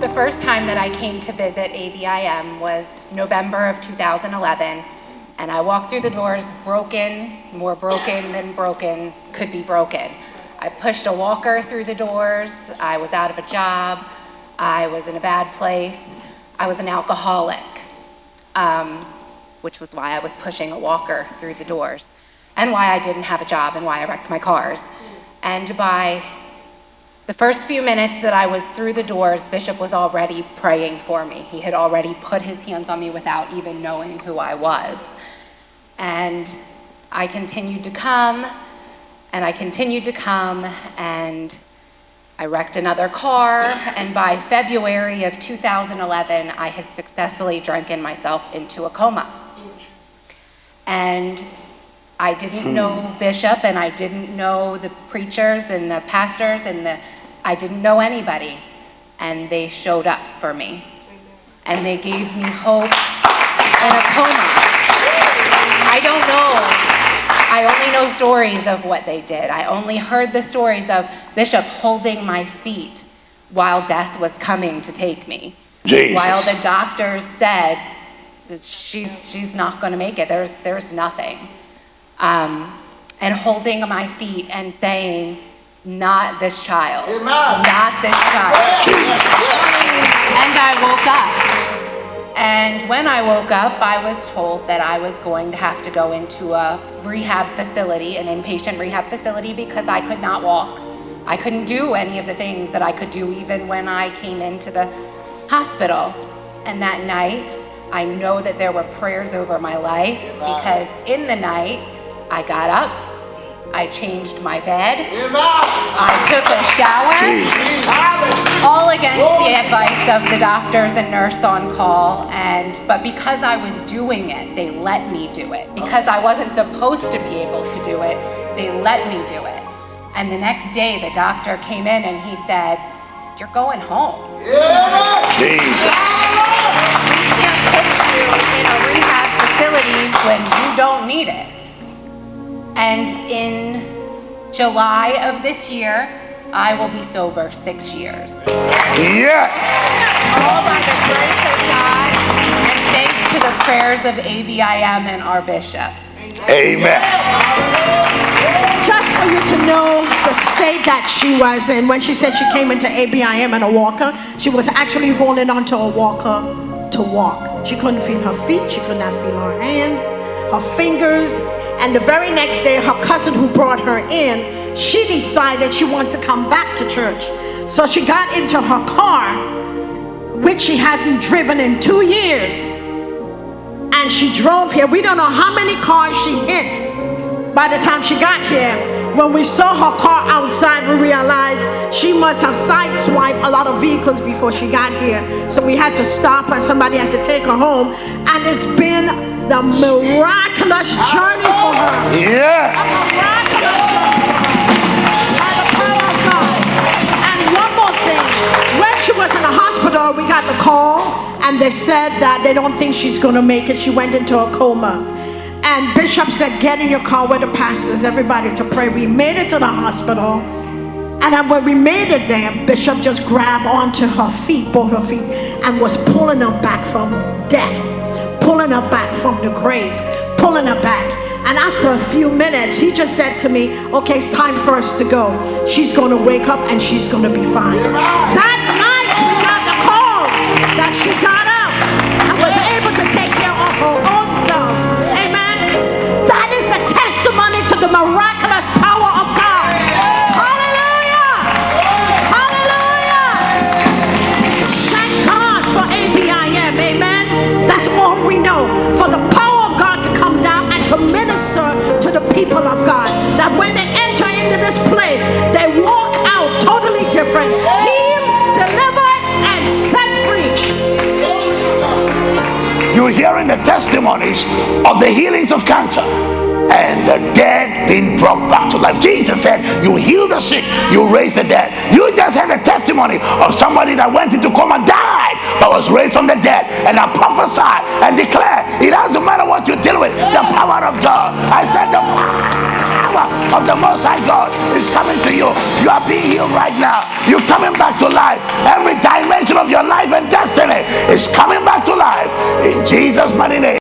The first time that I came to visit ABIM was November of 2011, and I walked through the doors broken, more broken than broken could be broken. I pushed a walker through the doors. I was out of a job. I was in a bad place. I was an alcoholic, which was why I was pushing a walker through the doors, and why I didn't have a job and why I wrecked my cars. And by the first few minutes that I was through the doors, Bishop was already praying for me. He had already put his hands on me without even knowing who I was. And I continued to come, and I continued to come, and I wrecked another car, and by February of 2011, I had successfully drinking myself into a coma. And I didn't know Bishop, and I didn't know the preachers and the pastors, and I didn't know anybody. And they showed up for me. And they gave me hope in a coma. I don't know. I only know stories of what they did. I only heard the stories of Bishop holding my feet while death was coming to take me. Jesus. While the doctors said that she's not going to make it. There's nothing. And holding my feet and saying, not this child. Amen. Not this child. And I woke up. And when I woke up, I was told that I was going to have to go into a rehab facility, an inpatient rehab facility, because I could not walk. I couldn't do any of the things that I could do even when I came into the hospital. And that night, I know that there were prayers over my life, because in the night, I got up, I changed my bed, I took a shower, all against the advice of the doctors and nurse on call, but because I was doing it, they let me do it. Because I wasn't supposed to be able to do it, they let me do it. And the next day, the doctor came in and he said, you're going home. Jesus. We can't put you in a rehab facility when you don't need it. And in July of this year, I will be sober 6 years. Yes. All by the grace of God, and thanks to the prayers of ABIM and our bishop. Amen. Just for you to know the state that she was in, when she said she came into ABIM in a walker, she was actually holding onto a walker to walk. She couldn't feel her feet, she could not feel her hands, her fingers. And the very next day, her cousin who brought her in, she decided she wanted to come back to church. So she got into her car, which she hadn't driven in 2 years. And she drove here. We don't know how many cars she hit by the time she got here. When we saw her car outside, we realized she must have sideswiped a lot of vehicles before she got here. So we had to stop and somebody had to take her home. And it's been the miraculous journey for her. Yeah. A miraculous journey for her. By the power of God. And one more thing. When she was in the hospital, we got the call and they said that they don't think she's going to make it. She went into a coma. And Bishop said, get in your car with the pastors, everybody, to pray. We made it to the hospital. And then when we made it there, Bishop just grabbed onto her feet, both her feet, and was pulling her back from death, pulling her back from the grave, pulling her back. And after a few minutes, he just said to me, okay, it's time for us to go. She's going to wake up and she's going to be fine. That night, we got the call that she got up and was able to take care of her own self. That is a testimony to the miraculous power of God. Hallelujah! Hallelujah! Thank God for ABIM, amen? That's all we know. For the power of God to come down and to minister to the people of God. That when they enter into this place, they walk out totally different. Healed, delivered, and set free. You're hearing the testimonies of the healings of cancer and the dead being brought back to life. Jesus said, you heal the sick, you raise the dead. You just had a testimony of somebody that went into coma, died, but was raised from the dead. And I prophesy and declare, it doesn't matter what you deal with, the power of God. I said the power of the Most High God is coming to you. You are being healed right now. You're coming back to life. Every dimension of your life and destiny is coming back to life in Jesus' mighty name.